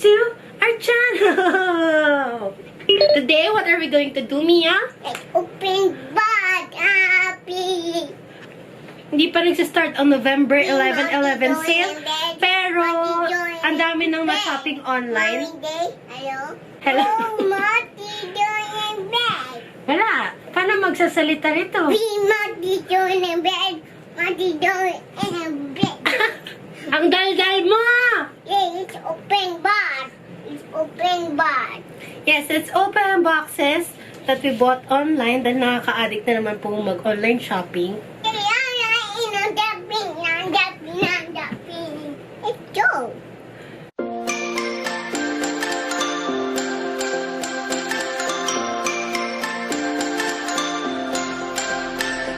to our channel! Today, what are we going to do, Mia? Let's open bag, happy. Hindi pa nagsistart ang November 11/11 sale, pero ang dami nang ma-shopping online. Hello? Hello? Oh, Mati doing bed. Wala. Paano magsasalita nito? We Mati doing bed. Mati doing bed. Ang dal-dal mo! Yeah, it's open bag. It's open bag. Yes, it's open boxes that we bought online dahil nakaka-addict na naman po mag-online shopping. Let's go.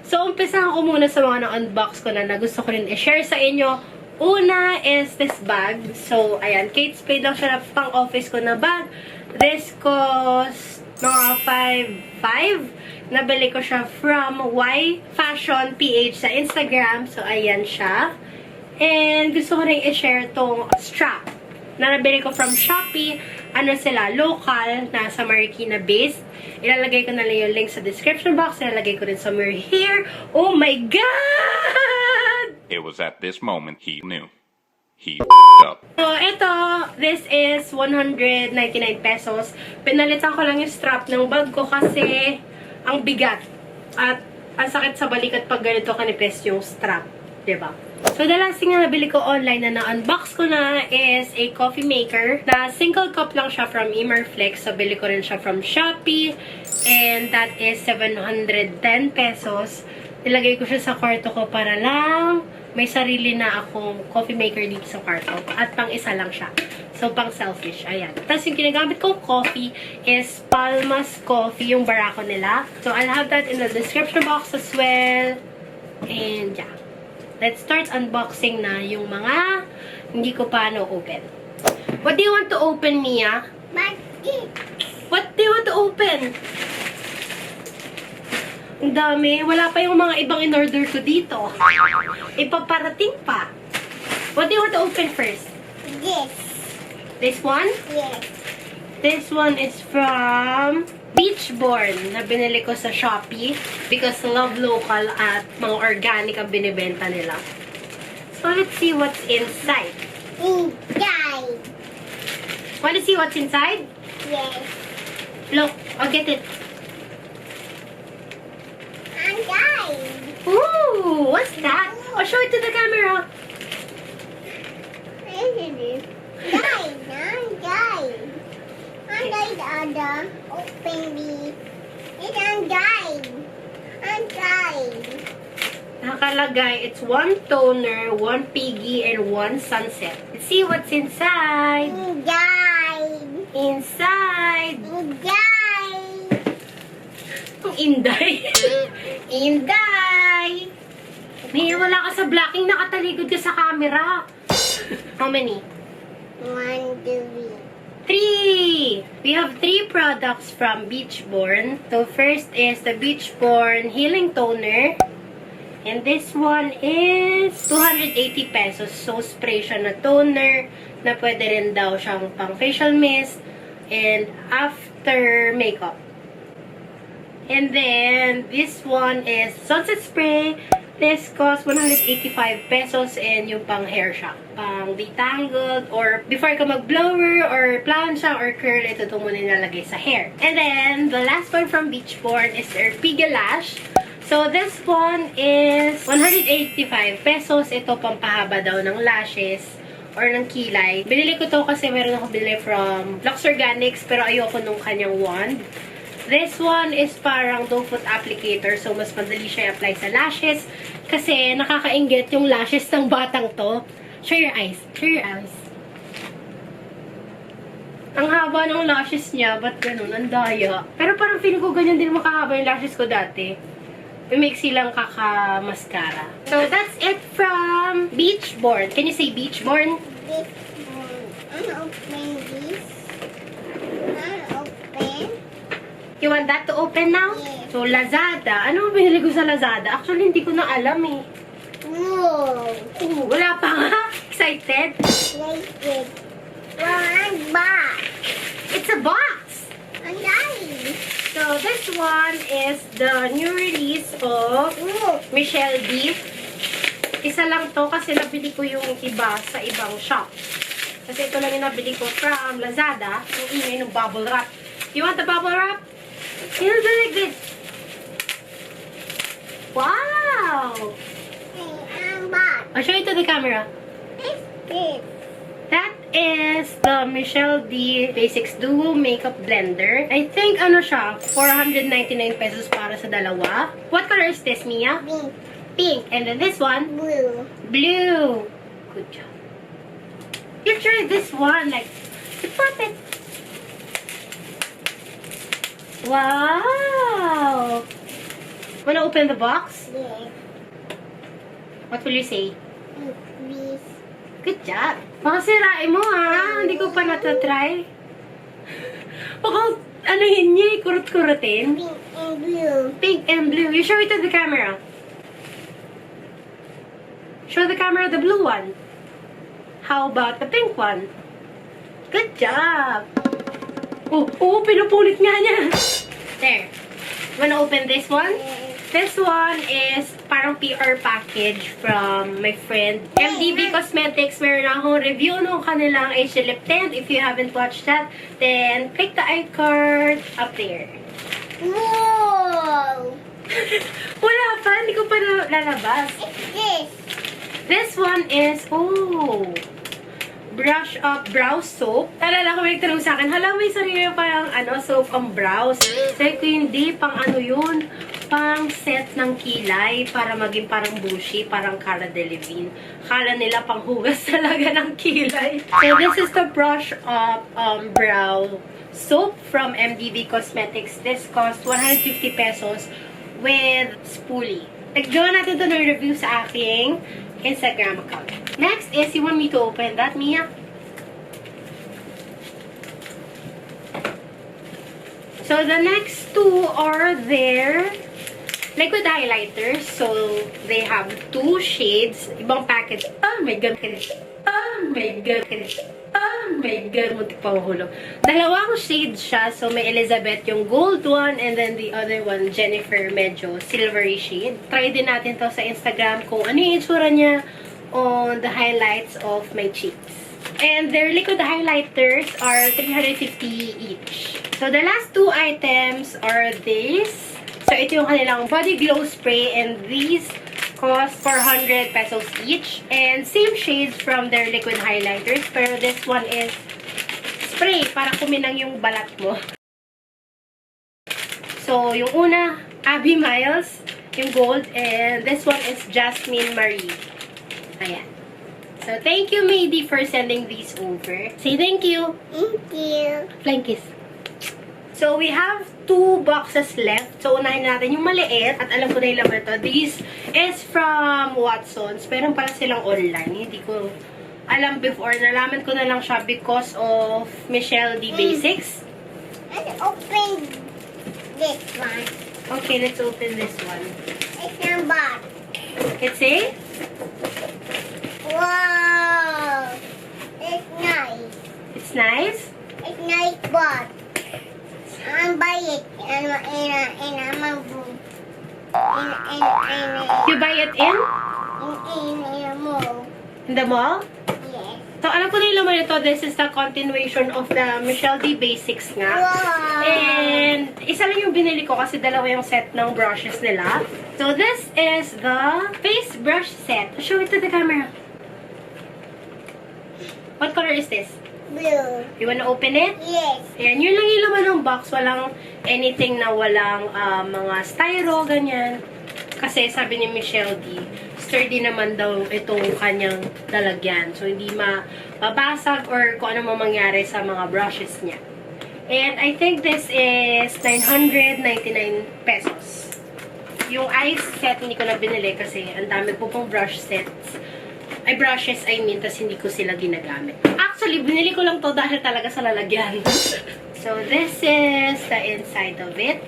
So, umpisahan ko muna sa mga na-unbox ko na gusto ko rin i-share sa inyo. Una is this bag. So, ayan, Kate Spade lang siya na pang-office ko na bag. This cost mga 5.5. Nabili ko siya from Y Fashion PH sa Instagram. So, ayan siya. And gusto ko rin i-share tong strap na nabili ko from Shopee. Ano sila? Local, nasa Marikina based. Ilalagay ko na lang yung link sa description box. Ilalagay ko rin somewhere here. Oh my God! It was at this moment he knew. He up. So, ito, this is 199 pesos. Pinalitan ko lang yung strap ng bag ko kasi ang bigat. At ang sakit sa balikat pag ganito kanipes yung strap. Diba? So, the last thing na nabili ko online na na-unbox ko na is a coffee maker. Na single cup lang siya from Emerflex. So, bili ko rin siya from Shopee. And that is 710 pesos. Nilagay ko siya sa kwarto ko para lang may sarili na akong coffee maker dito sa kwarto. At pang isa lang siya. So, pang selfish. Ayan. Tapos, yung ginagamit kong coffee is Palmas Coffee, yung barako nila. So, I'll have that in the description box as well. And, yeah. Let's start unboxing na yung mga hindi ko pa na-open. What do you want to open, Mia? What do you want to open? Ang dami. Wala pa yung mga ibang in-order ko dito. Ipaparating pa. What do you want to open first? Yes. This one? Yes. This one is from Beachborn na binili ko sa Shopee because love local at mga organic ang binibenta nila. So, let's see what's inside. Inside. Want to see what's inside? Yes. Look, I'll get it. Inside. Ooh, what's that? I'll show it to the camera. Adam, open the. It's undied. Undied. Nakalagay, it's 1 toner, 1 piggy, and 1 sunset. Let's see what's inside. Undied. Inside. Undied. Ang inday. Inday. May wala ka sa blocking, nakataligod ka sa camera. How many? 1, 2, 3! We have 3 products from Beachborn. So, first is the Beachborn Healing Toner. And this one is 280 pesos. So, spray siya na toner na pwede rin daw siyang pang facial mist and after makeup. And then, this one is sunset spray. This costs 185 pesos and yung pang hair shock. Pang detangled or before ka mag-blower or plancha or curl, ito muna nilalagay sa hair. And then, the last one from Beachborn is their Piggy Lash. So, this one is 185 pesos. Ito pampahaba daw ng lashes or ng kilay. Binili ko to kasi meron ako binili from Lux Organics pero ayoko nung kanyang wand. This one is parang doe foot applicator. So, mas madali siya i-apply sa lashes. Kasi, nakakainggit yung lashes ng batang to. Show your eyes. Show your eyes. Ang haba ng lashes niya. Ba't ganun? Ang daya. Pero parang feeling ko ganyan din makahaba yung lashes ko dati. May mixi lang kaka-mascara. So, that's it from Beachborn. Can you say Beachborn? this one. Unopen this. Unopen. You want that to open now? Yes. So, Lazada. Ano binili ko sa Lazada? Actually, hindi ko na alam eh. Whoa. Wala pa nga. Excited? Like it. One box. It's a box! Ang dami. So, this one is the new release of Michelle D. Isa lang to kasi nabili ko yung iba sa ibang shop. Kasi ito lang yung nabili ko from Lazada. Yung ingay ng bubble wrap. You want the bubble wrap? You do like this. Wow! Ang box. I'll show you to the camera. This. That is the Michelle D Basics Duo Makeup Blender. I think ano siya, 499 pesos para sa dalawa. What color is this, Mia? Pink. Pink. And then this one? Blue. Blue. Good job. You try this one, like, pop it. Wow! Wanna open the box? Yes. What will you say? This. Good job. Baka sirain mo, ha? Hindi ko pa natatry. Baka, ano yun niya, kurut-kurutin. Pink and blue. Pink and blue. You show it to the camera. Show the camera the blue one. How about the pink one? Good job. Oh, pinupunit nga niya. There. Wanna open this one? This one is parang PR package from my friend MDB Cosmetics. Meron akong review nung kanilang age lip tint. If you haven't watched that, then click the iCard up there. Whoa! Wala pa, hindi ko pa lalabas. It's this. This one is, brush up brow soap. Alala ko may tanong sa akin, hala, may sarili parang soap ang brows. Sabi ko, hindi, pang ano yun, pang set ng kilay para maging parang bushy, parang Cara Delevingne. Kala nila pang hugas talaga ng kilay. So this is the brush up brow soap from MDB Cosmetics. This cost 150 pesos with spoolie. Naggawa natin ito ng review sa aking Instagram account. Next is, you want me to open that, Mia? So, the next two are their liquid highlighters. So, they have two shades. Ibang package. Oh my God. Oh my God. Oh my God. Muntik pa mahulog. Dalawang shades siya. So, may Elizabeth yung gold one and then the other one, Jennifer, medyo silvery shade. Try din natin to sa Instagram kung ano yung itsura niya on the highlights of my cheeks. And their liquid highlighters are 350 each. So, the last two items are these. So, ito yung kanilang body glow spray and these cost 400 pesos each. And same shades from their liquid highlighters. Pero this one is spray para kuminang yung balat mo. So, yung una, Abby Miles, yung gold. And this one is Jasmine Marie. Ayan. So, thank you, Mady, for sending these over. Say thank you. Thank you. Flying kiss. So, we have two boxes left. So, unahin natin yung maliit. At alam ko na yung laman ito. This is from Watsons. Meron pala silang online. Hindi ko alam before. Nalaman ko na lang siya because of Michelle D Basics. Let's open this one. Okay, let's open this one. It's a box. It's a? Wow! It's nice. It's nice? It's nice box. I'm buy it in a room. You buy it in? In a mall. In the mall? Yes. So, alam ko na yung laman ito. This is the continuation of the Michelle D Basics nga. Wow! And, isa lang yung binili ko kasi dalawa yung set ng brushes nila. So, this is the face brush set. Show it to the camera. What color is this? Blue. You wanna open it? Yes. Ayan, yun lang yung laman ng box. Walang anything na walang mga styro, ganyan. Kasi sabi ni Michelle D, sturdy naman daw itong kanyang lalagyan. So, hindi mababasag or kung ano mangyari sa mga brushes niya. And I think this is 999 pesos. Yung ice set, hindi ko na binili kasi ang dami po pong brush sets. Ay, brushes, I mean, tas hindi ko sila ginagamit. Actually, binili ko lang to dahil talaga sa lalagyan. So, this is the inside of it.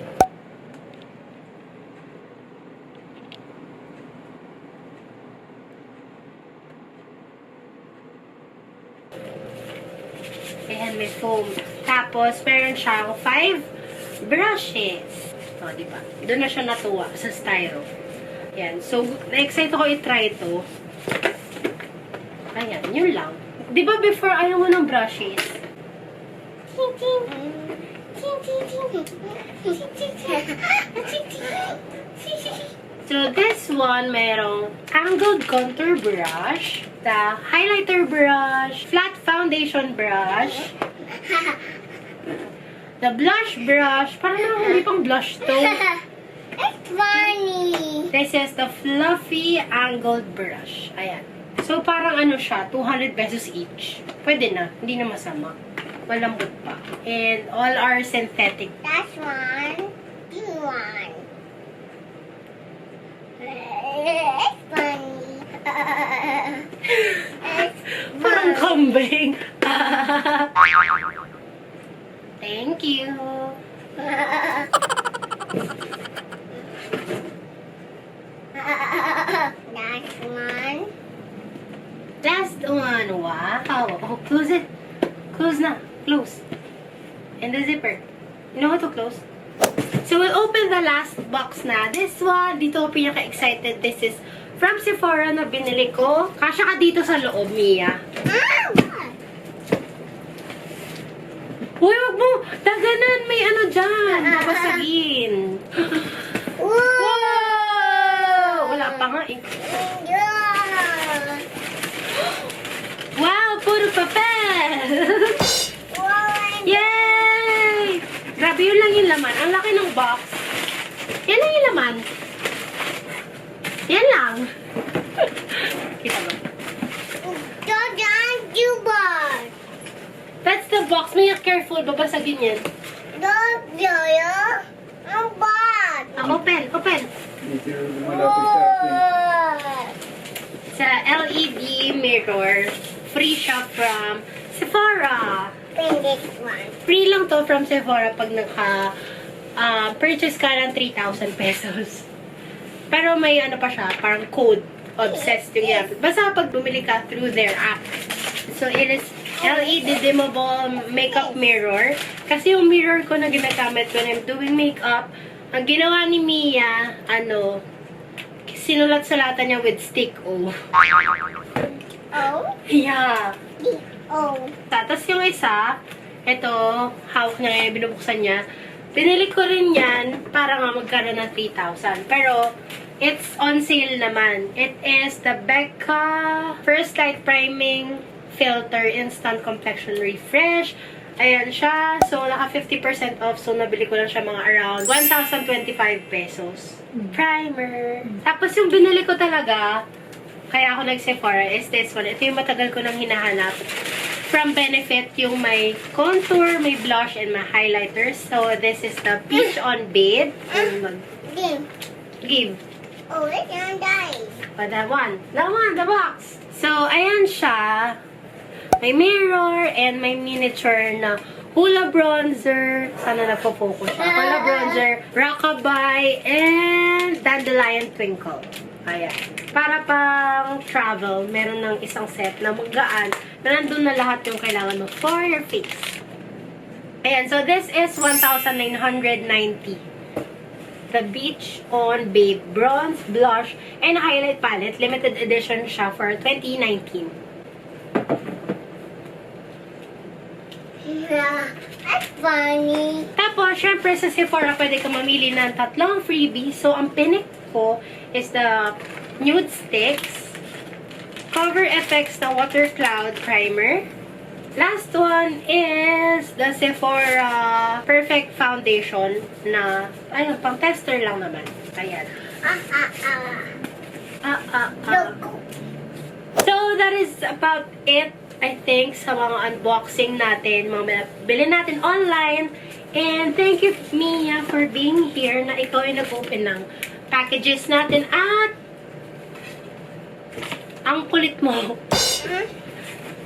Ayan, may foam. Tapos, meron siyang 5 brushes. O, diba? Doon na siya natuwa sa styro. Ayan. So, na-excite ako i-try ito. Ayan, yun lang. Diba before ayaw mo ng brushes? So, this one, merong angled contour brush, the highlighter brush, flat foundation brush, the blush brush. Parang hindi pang blush to. It's funny. This is the fluffy angled brush. Ayan. So, parang ano siya, 200 pesos each. Pwede na. Hindi na masama. Malambot pa. And all are synthetic. That's one. You one. It's funny. It's Parang kambing. Thank you. That's one. Last one. Wow. Oh, close it. Close na. Close. And the zipper. You know how to close? So, we'll open the last box na. This one, dito ako pinaka-excited. This is from Sephora na binili ko. Kasya ka dito sa loob, Mia. Uy, wag mo! Daganan! May ano dyan! Babasagin! Wow! Wala pa nga eh. Yeah. Wow! Puro papel! Yay! Grabe, yun lang yung laman. Ang laki ng box. Yan lang yung laman. Yan lang. Kita ba? That's the box. May careful. Babasagin yan. Open. Open. Sa LED mirror. Free shop from Sephora. Free lang to from Sephora pag purchase ka ng 3,000 pesos. Pero may ano pa siya, parang code. Obsessed yung yan. Basta pag bumili ka through their app. So, it is LED dimmable makeup mirror. Kasi yung mirror ko na ginagamit when I'm doing makeup, ang ginawa ni Mia, sinulat-salatan niya with stick O. Yeah. Tapos yung isa, ito, hawak niya ngayon, binubuksan niya. Pinili ko rin yan para nga magkaroon ng 3,000. Pero, it's on sale naman. It is the Becca First Light Priming Filter Instant Complexion Refresh. Ayan siya. So, naka 50% off. So, nabili ko lang siya mga around 1,025 pesos. Primer. Tapos, yung binili ko talaga, kaya ako nag-Sephora, is this one. Ito yung matagal ko nang hinahanap. From Benefit, yung may contour, may blush, and may highlighters. So, this is the Peach on Bed. Give. Oh, it's gonna die. Oh, that one. That one, the box. So, ayan siya. May mirror and may miniature na hula bronzer. Sana napo-focus siya. Hula bronzer, rockabye, and dandelion twinkle. Ayan. Para pang travel, meron ng isang set na magaan na nandun na lahat yung kailangan mo for your face. Ayan. So, this is 1,990. The Beach on Babe Bronze, Blush, and Highlight Palette. Limited edition siya for 2019. Yeah, that's funny. Tapos, syempre sa Sephora, pwede ka mamili ng 3 freebies. So, ang pinik ko is the Nude Sticks, Cover FX na Water Cloud Primer. Last one is the Sephora Perfect Foundation na, ayun, pang tester lang naman. Ayan. So, that is about it, I think, sa mga unboxing natin, mga bilhin natin online. And thank you, Mia, for being here na ikaw ay nag-open ng packages natin. At ang kulit mo.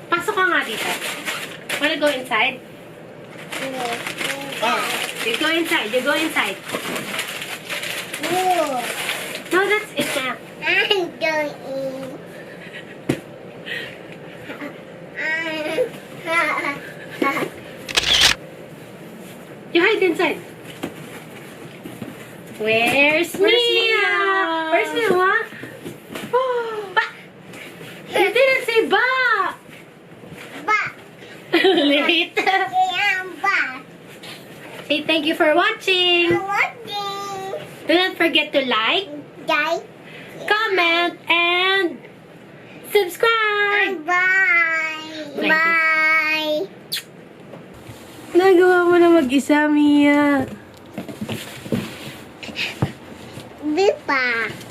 Pasok ka nga dito. Wanna go inside? Oh, you go inside. You go inside. No, that's it na. I'm going. inside. Where's Mia? Where's Mia? What? Ba! You didn't say ba! But Late. I am back. Say thank you for watching. I'm watching. Do not forget to like, Guys, comment, and subscribe. bye. Like Bye. Nagawa mo na mag-isa, Mia. Bipa.